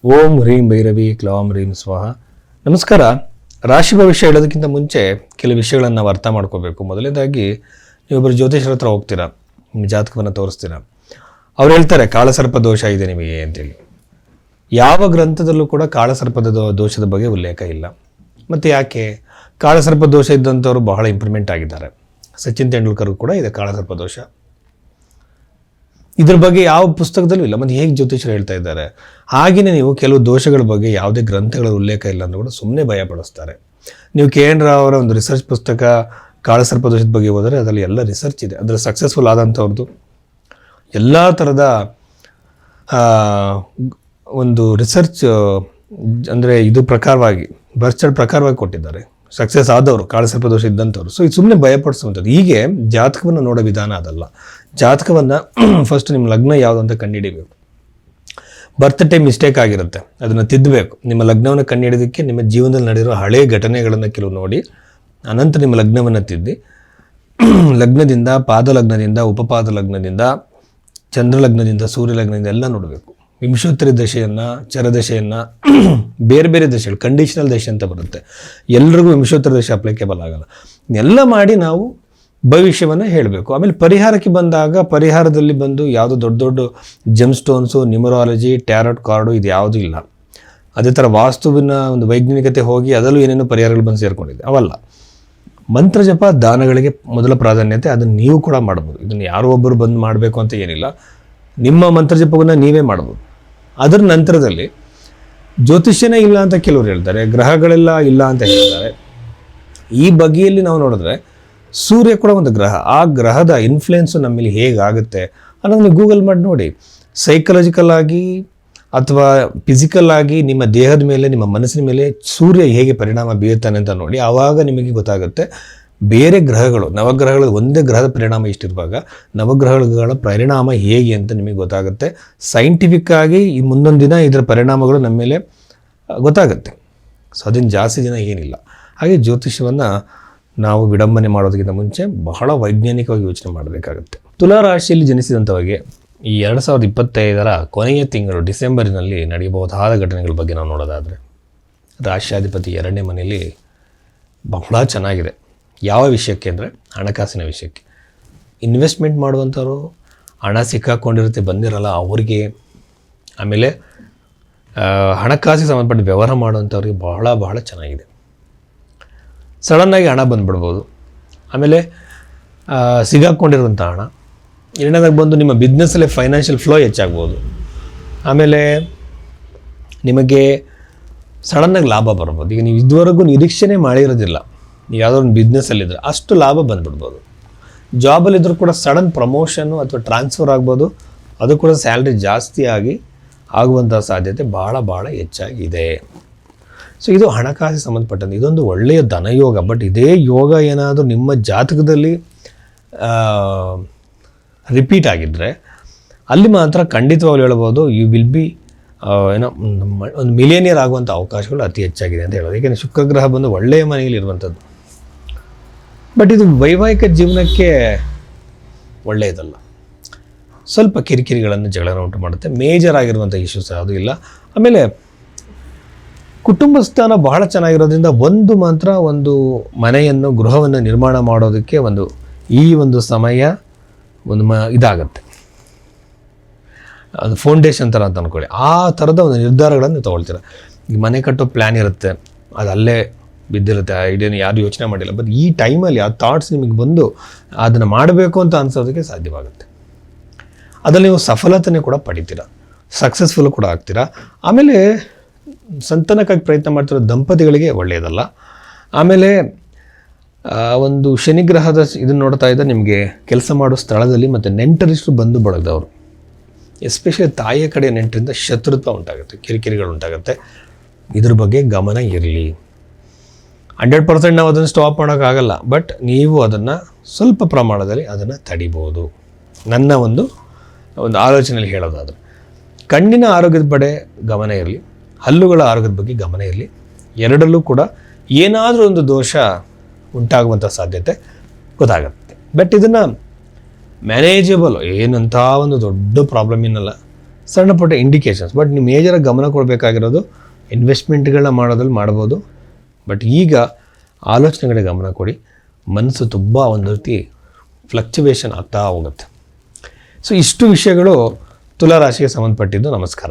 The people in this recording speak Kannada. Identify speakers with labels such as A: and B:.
A: ಓಂ ಹ್ರೀಂ ಭೈರವಿ ಕ್ಲೌಂ ಹ್ರೀಂ ಸ್ವಾಹ. ನಮಸ್ಕಾರ. ರಾಶಿ ಭವಿಷ್ಯ ಹೇಳೋದಕ್ಕಿಂತ ಮುಂಚೆ ಕೆಲವು ವಿಷಯಗಳನ್ನು ನಾವು ಅರ್ಥ ಮಾಡ್ಕೋಬೇಕು. ಮೊದಲನೇದಾಗಿ ನೀವೊಬ್ಬರು ಜ್ಯೋತಿಷರ ಹತ್ರ ಹೋಗ್ತೀರಾ, ನಿಮ್ಮ ಜಾತಕವನ್ನು ತೋರಿಸ್ತೀರಾ. ಅವ್ರು ಹೇಳ್ತಾರೆ ಕಾಳಸರ್ಪ ದೋಷ ಇದೆ ನಿಮಗೆ ಅಂತೇಳಿ. ಯಾವ ಗ್ರಂಥದಲ್ಲೂ ಕೂಡ ಕಾಳಸರ್ಪದ ದೋಷದ ಬಗ್ಗೆ ಉಲ್ಲೇಖ ಇಲ್ಲ. ಮತ್ತು ಯಾಕೆ? ಕಾಳಸರ್ಪ ದೋಷ ಇದ್ದಂಥವ್ರು ಬಹಳ ಇಂಪ್ರೂವ್ಮೆಂಟ್ ಆಗಿದ್ದಾರೆ. ಸಚಿನ್ ತೆಂಡೂಲ್ಕರ್ ಕೂಡ ಇದೆ ಕಾಳಸರ್ಪ ದೋಷ. ಇದ್ರ ಬಗ್ಗೆ ಯಾವ ಪುಸ್ತಕದಲ್ಲೂ ಇಲ್ಲ. ಮತ್ತು ಹೇಗೆ ಜ್ಯೋತಿಷರು ಹೇಳ್ತಾ ಇದ್ದಾರೆ? ಹಾಗೆಯೇ ನೀವು ಕೆಲವು ದೋಷಗಳ ಬಗ್ಗೆ ಯಾವುದೇ ಗ್ರಂಥಗಳ ಉಲ್ಲೇಖ ಇಲ್ಲ ಅಂದ್ರೂ ಕೂಡ ಸುಮ್ಮನೆ ಭಯಪಡಿಸ್ತಾರೆ. ನೀವು ಕೆ ಎನ್ ರಾವ್ ಅವರ ಒಂದು ರಿಸರ್ಚ್ ಪುಸ್ತಕ ಕಾಳಸರ್ಪ ದೋಷದ ಬಗ್ಗೆ ಹೋದರೆ ಅದರಲ್ಲಿ ಎಲ್ಲ ರಿಸರ್ಚ್ ಇದೆ. ಅದರ ಸಕ್ಸಸ್ಫುಲ್ ಆದಂಥವ್ರದ್ದು ಎಲ್ಲ ಥರದ ಒಂದು ರಿಸರ್ಚ್ ಅಂದರೆ ಇದು ಪ್ರಕಾರವಾಗಿ ಬರ್ಚರ್ಡ್ ಪ್ರಕಾರವಾಗಿ ಕೊಟ್ಟಿದ್ದಾರೆ. ಸಕ್ಸಸ್ ಆದವರು ಕಾಳಸರ್ಪ ದೋಷ ಇದ್ದಂಥವ್ರು. ಸೊ ಇದು ಸುಮ್ಮನೆ ಭಯಪಡಿಸುವಂಥದ್ದು. ಹೀಗೆ ಜಾತಕವನ್ನು ನೋಡೋ ವಿಧಾನ ಅದಲ್ಲ. ಜಾತಕವನ್ನು ಫಸ್ಟ್ ನಿಮ್ಮ ಲಗ್ನ ಯಾವುದು ಅಂತ ಕಂಡುಹಿಡಿಬೇಕು. ಬರ್ತ್ ಟೈಮ್ ಮಿಸ್ಟೇಕ್ ಆಗಿರುತ್ತೆ, ಅದನ್ನು ತಿದ್ದಬೇಕು. ನಿಮ್ಮ ಲಗ್ನವನ್ನು ಕಂಡುಹಿಡಿಯೋದಕ್ಕೆ ನಿಮ್ಮ ಜೀವನದಲ್ಲಿ ನಡೆದಿರೋ ಹಳೆಯ ಘಟನೆಗಳನ್ನು ಕೆಲವು ನೋಡಿ ಅನಂತರ ನಿಮ್ಮ ಲಗ್ನವನ್ನು ತಿದ್ದಿ ಲಗ್ನದಿಂದ, ಪಾದ ಲಗ್ನದಿಂದ, ಉಪಪಾದ ಲಗ್ನದಿಂದ, ಚಂದ್ರ ಲಗ್ನದಿಂದ, ಸೂರ್ಯ ಲಗ್ನದಿಂದ ಎಲ್ಲ ನೋಡಬೇಕು. ವಿಂಶೋತ್ತರಿ ದಶೆಯನ್ನು, ಚರದಶೆಯನ್ನು, ಬೇರೆ ಬೇರೆ ದಶೆಗಳು, ಕಂಡೀಷನಲ್ ದಶೆ ಅಂತ ಬರುತ್ತೆ. ಎಲ್ರಿಗೂ ವಿಂಶೋತ್ತರಿ ದಶೆ ಅಪ್ಲಿಕೇಬಲ್ ಆಗಲ್ಲ. ಎಲ್ಲ ಮಾಡಿ ನಾವು ಭವಿಷ್ಯವನ್ನು ಹೇಳಬೇಕು. ಆಮೇಲೆ ಪರಿಹಾರಕ್ಕೆ ಬಂದಾಗ ಪರಿಹಾರದಲ್ಲಿ ಬಂದು ಯಾವುದೋ ದೊಡ್ಡ ದೊಡ್ಡ GeM stones, numerology, tarot card ಇದು ಯಾವುದೂ ಇಲ್ಲ. ಅದೇ ಥರ ವಾಸ್ತುವಿನ ಒಂದು ವೈಜ್ಞಾನಿಕತೆ ಹೋಗಿ ಅದರಲ್ಲೂ ಏನೇನೋ ಪರಿಹಾರಗಳು ಬಂದು ಸೇರಿಕೊಂಡಿದೆ, ಅವಲ್ಲ. ಮಂತ್ರ ಜಪ, ದಾನಗಳಿಗೆ ಮೊದಲ ಪ್ರಾಧಾನ್ಯತೆ. ಅದನ್ನು ನೀವು ಕೂಡ ಮಾಡ್ಬೋದು. ಇದನ್ನು ಯಾರೋ ಒಬ್ಬರು ಬಂದು ಮಾಡಬೇಕು ಅಂತ ಏನಿಲ್ಲ. ನಿಮ್ಮ ಮಂತ್ರ ಜಪವನ್ನು ನೀವೇ ಮಾಡ್ಬೋದು. ಅದರ ನಂತರದಲ್ಲಿ ಜ್ಯೋತಿಷ್ಯನೇ ಇಲ್ಲ ಅಂತ ಕೆಲವರು ಹೇಳ್ತಾರೆ, ಗ್ರಹಗಳೆಲ್ಲ ಇಲ್ಲ ಅಂತ ಹೇಳ್ತಾರೆ. ಈ ಬಗೆಯಲ್ಲಿ ನಾವು ನೋಡಿದ್ರೆ ಸೂರ್ಯ ಕೂಡ ಒಂದು ಗ್ರಹ. ಆ ಗ್ರಹದ ಇನ್ಫ್ಲುಯೆನ್ಸು ನಮ್ಮಲ್ಲಿ ಹೇಗಾಗುತ್ತೆ ಅನ್ನೋದನ್ನು ಗೂಗಲ್ ಮಾಡಿ ನೋಡಿ. ಸೈಕಲಾಜಿಕಲ್ ಆಗಿ ಅಥವಾ ಫಿಸಿಕಲ್ ಆಗಿ ನಿಮ್ಮ ದೇಹದ ಮೇಲೆ, ನಿಮ್ಮ ಮನಸ್ಸಿನ ಮೇಲೆ ಸೂರ್ಯ ಹೇಗೆ ಪರಿಣಾಮ ಬೀರ್ತಾನೆ ಅಂತ ನೋಡಿ. ಆವಾಗ ನಿಮಗೆ ಗೊತ್ತಾಗುತ್ತೆ ಬೇರೆ ಗ್ರಹಗಳು, ನವಗ್ರಹಗಳು ಒಂದೇ ಗ್ರಹದ ಪರಿಣಾಮ ಇಷ್ಟಿರುವಾಗ ನವಗ್ರಹಗಳ ಪರಿಣಾಮ ಹೇಗೆ ಅಂತ ನಿಮಗೆ ಗೊತ್ತಾಗುತ್ತೆ. ಸೈಂಟಿಫಿಕ್ ಆಗಿ ಈ ಮುಂದೊಂದು ದಿನ ಇದರ ಪರಿಣಾಮಗಳು ನಮ್ಮ ಮೇಲೆ ಗೊತ್ತಾಗುತ್ತೆ. ಸೊ ಅದನ್ನು ಜಾಸ್ತಿ ದಿನ ಏನಿಲ್ಲ. ಹಾಗೆ ಜ್ಯೋತಿಷ್ಯವನ್ನು ನಾವು ವಿಡಂಬನೆ ಮಾಡೋದಕ್ಕಿಂತ ಮುಂಚೆ ಬಹಳ ವೈಜ್ಞಾನಿಕವಾಗಿ ಯೋಚನೆ ಮಾಡಬೇಕಾಗುತ್ತೆ. ತುಲಾ ರಾಶಿಯಲ್ಲಿ ಜನಿಸಿದಂಥವರಿಗೆ ಈ 2025 ಕೊನೆಯ ತಿಂಗಳು ಡಿಸೆಂಬರಿನಲ್ಲಿ ನಡೆಯಬಹುದಾದ ಘಟನೆಗಳ ಬಗ್ಗೆ ನಾವು ನೋಡೋದಾದರೆ, ರಾಶ್ಯಾಧಿಪತಿ 2ನೇ ಮನೆಯಲ್ಲಿ ಬಹಳ ಚೆನ್ನಾಗಿದೆ. ಯಾವ ವಿಷಯಕ್ಕೆ ಅಂದರೆ ಹಣಕಾಸಿನ ವಿಷಯಕ್ಕೆ. ಇನ್ವೆಸ್ಟ್ಮೆಂಟ್ ಮಾಡುವಂಥವ್ರು, ಹಣ ಸಿಕ್ಕಾಕೊಂಡಿರುತ್ತೆ ಬಂದಿರಲ್ಲ ಅವರಿಗೆ, ಆಮೇಲೆ ಹಣಕಾಸಿಗೆ ಸಂಬಂಧಪಟ್ಟ ವ್ಯವಹಾರ ಮಾಡುವಂಥವ್ರಿಗೆ ಬಹಳ ಬಹಳ ಚೆನ್ನಾಗಿದೆ. ಸಡನ್ನಾಗಿ ಹಣ ಬಂದುಬಿಡ್ಬೋದು. ಆಮೇಲೆ ಸಿಗಾಕೊಂಡಿರುವಂಥ ಹಣ ಎರಡನೇದಾಗಿ ಬಂದು ನಿಮ್ಮ ಬಿಸ್ನೆಸ್ಸಲ್ಲೇ ಫೈನಾನ್ಷಿಯಲ್ ಫ್ಲೋ ಹೆಚ್ಚಾಗ್ಬೋದು. ಆಮೇಲೆ ನಿಮಗೆ ಸಡನ್ನಾಗಿ ಲಾಭ ಬರ್ಬೋದು. ಈಗ ನೀವು ಇದುವರೆಗೂ ನಿರೀಕ್ಷೆನೇ ಮಾಡಿರೋದಿಲ್ಲ, ನೀವು ಯಾವುದೋ ಒಂದು ಬಿಸ್ನೆಸ್ಸಲ್ಲಿದ್ದರೆ ಅಷ್ಟು ಲಾಭ ಬಂದುಬಿಡ್ಬೋದು. ಜಾಬಲ್ಲಿದ್ದರೂ ಕೂಡ ಸಡನ್ ಪ್ರಮೋಷನ್ನು ಅಥವಾ ಟ್ರಾನ್ಸ್ಫರ್ ಆಗ್ಬೋದು. ಅದು ಕೂಡ ಸ್ಯಾಲ್ರಿ ಜಾಸ್ತಿ ಆಗುವಂಥ ಸಾಧ್ಯತೆ ಭಾಳ ಭಾಳ ಹೆಚ್ಚಾಗಿದೆ. ಸೊ ಇದು ಹಣಕಾಸಿಗೆ ಸಂಬಂಧಪಟ್ಟಂತೆ ಇದೊಂದು ಒಳ್ಳೆಯ ಧನಯೋಗ. ಬಟ್ ಇದೇ ಯೋಗ ಏನಾದರೂ ನಿಮ್ಮ ಜಾತಕದಲ್ಲಿ ರಿಪೀಟ್ ಆಗಿದ್ದರೆ ಅಲ್ಲಿ ಮಾತ್ರ ಖಂಡಿತವಾಗ್ಲೂ ಹೇಳ್ಬೋದು ಯು ವಿಲ್ ಬಿ ಒಂದು ಮಿಲಿಯನಿಯರ್ ಆಗುವಂಥ ಅವಕಾಶಗಳು ಅತಿ ಹೆಚ್ಚಾಗಿದೆ ಅಂತ ಹೇಳೋದು. ಏಕೆಂದರೆ ಶುಕ್ರಗ್ರಹ ಬಂದು ಒಳ್ಳೆಯ ಮನೆಯಲ್ಲಿ ಇರುವಂಥದ್ದು. ಬಟ್ ಇದು ವೈವಾಹಿಕ ಜೀವನಕ್ಕೆ ಒಳ್ಳೆಯದಲ್ಲ. ಸ್ವಲ್ಪ ಕಿರಿಕಿರಿಗಳನ್ನು, ಜಗಳನ ಉಂಟು ಮಾಡುತ್ತೆ. ಮೇಜರ್ ಆಗಿರುವಂಥ ಇಶ್ಯೂಸ್ ಯಾವುದೂ ಇಲ್ಲ. ಆಮೇಲೆ ಕುಟುಂಬ ಸ್ಥಾನ ಬಹಳ ಚೆನ್ನಾಗಿರೋದ್ರಿಂದ ಒಂದು ಮನೆಯನ್ನು, ಗೃಹವನ್ನು ನಿರ್ಮಾಣ ಮಾಡೋದಕ್ಕೆ ಈ ಒಂದು ಸಮಯ ಇದಾಗತ್ತೆ. ಅದು ಫೌಂಡೇಶನ್ ಥರ ಅಂತ ಅಂದ್ಕೊಳ್ಳಿ. ಆ ಥರದ ಒಂದು ನಿರ್ಧಾರಗಳನ್ನು ತೊಗೊಳ್ತೀರ. ಈಗ ಮನೆ ಕಟ್ಟೋ ಪ್ಲ್ಯಾನ್ ಇರುತ್ತೆ, ಅದು ಅಲ್ಲೇ ಬಿದ್ದಿರುತ್ತೆ, ಐಡಿಯಾನು ಯಾರು ಯೋಚನೆ ಮಾಡಿಲ್ಲ. ಬಟ್ ಈ ಟೈಮಲ್ಲಿ ಆ ಥಾಟ್ಸ್ ನಿಮಗೆ ಬಂದು ಅದನ್ನು ಮಾಡಬೇಕು ಅಂತ ಅನ್ಸೋದಕ್ಕೆ ಸಾಧ್ಯವಾಗುತ್ತೆ. ಅದರಲ್ಲಿ ನೀವು ಸಫಲತೆನೇ ಕೂಡ ಪಡಿತೀರ, ಸಕ್ಸಸ್ಫುಲ್ ಕೂಡ ಆಗ್ತೀರಾ. ಆಮೇಲೆ ಸಂತಾನಕ್ಕಾಗಿ ಪ್ರಯತ್ನ ಮಾಡ್ತಿರೋ ದಂಪತಿಗಳಿಗೆ ಒಳ್ಳೆಯದಲ್ಲ. ಆಮೇಲೆ ಒಂದು ಶನಿಗ್ರಹದ ಇದನ್ನು ನೋಡ್ತಾ ಇದ್ದರೆ ನಿಮಗೆ ಕೆಲಸ ಮಾಡೋ ಸ್ಥಳದಲ್ಲಿ ಮತ್ತು ನೆಂಟರಿಷ್ಟು ಬಂದು ಬಳಗದವರು, ಎಸ್ಪೆಷಲಿ ತಾಯಿಯ ಕಡೆ ನೆಂಟರಿಂದ ಶತ್ರುತ್ವ ಉಂಟಾಗುತ್ತೆ, ಕಿರಿಕಿರಿಗಳು ಉಂಟಾಗುತ್ತೆ. ಇದ್ರ ಬಗ್ಗೆ ಗಮನ ಇರಲಿ. 100% ನಾವು ಅದನ್ನು ಸ್ಟಾಪ್ ಮಾಡೋಕ್ಕಾಗಲ್ಲ. ಬಟ್ ನೀವು ಅದನ್ನು ಸ್ವಲ್ಪ ಪ್ರಮಾಣದಲ್ಲಿ ಅದನ್ನು ತಡಿಬೋದು. ನನ್ನ ಒಂದು ಆಲೋಚನೆಯಲ್ಲಿ ಹೇಳೋದಾದರೆ ಕಣ್ಣಿನ ಆರೋಗ್ಯದ ಕಡೆ ಗಮನ ಇರಲಿ, ಹಲ್ಲುಗಳ ಆರೋಗ್ಯದ ಬಗ್ಗೆ ಗಮನ ಇರಲಿ. ಎರಡಲ್ಲೂ ಕೂಡ ಏನಾದರೂ ಒಂದು ದೋಷ ಉಂಟಾಗುವಂಥ ಸಾಧ್ಯತೆ ಗೊತ್ತಾಗುತ್ತೆ. ಬಟ್ ಇದನ್ನು ಮ್ಯಾನೇಜಬಲ್, ಏನಂತ ಒಂದು ದೊಡ್ಡ ಪ್ರಾಬ್ಲಮ್ ಏನಲ್ಲ, ಸಣ್ಣ ಪುಟ್ಟ ಇಂಡಿಕೇಶನ್ಸ್. ಬಟ್ ನೀವು ಮೇಜರಾಗಿ ಗಮನ ಕೊಡಬೇಕಾಗಿರೋದು ಇನ್ವೆಸ್ಟ್ಮೆಂಟ್ಗಳನ್ನ ಮಾಡೋದ್ರಲ್ಲಿ ಮಾಡ್ಬೋದು. ಬಟ್ ಈಗ ಆಲೋಚನೆಗಳಿಗೆ ಗಮನ ಕೊಡಿ. ಮನಸ್ಸು ತುಂಬ ಒಂದು ರೀತಿ ಫ್ಲಕ್ಚುವೇಷನ್ ಆಗ್ತಾ ಹೋಗುತ್ತೆ. ಸೊ ಇಷ್ಟು ವಿಷಯಗಳು ತುಲಾರಾಶಿಗೆ ಸಂಬಂಧಪಟ್ಟಿದ್ದು. ನಮಸ್ಕಾರ.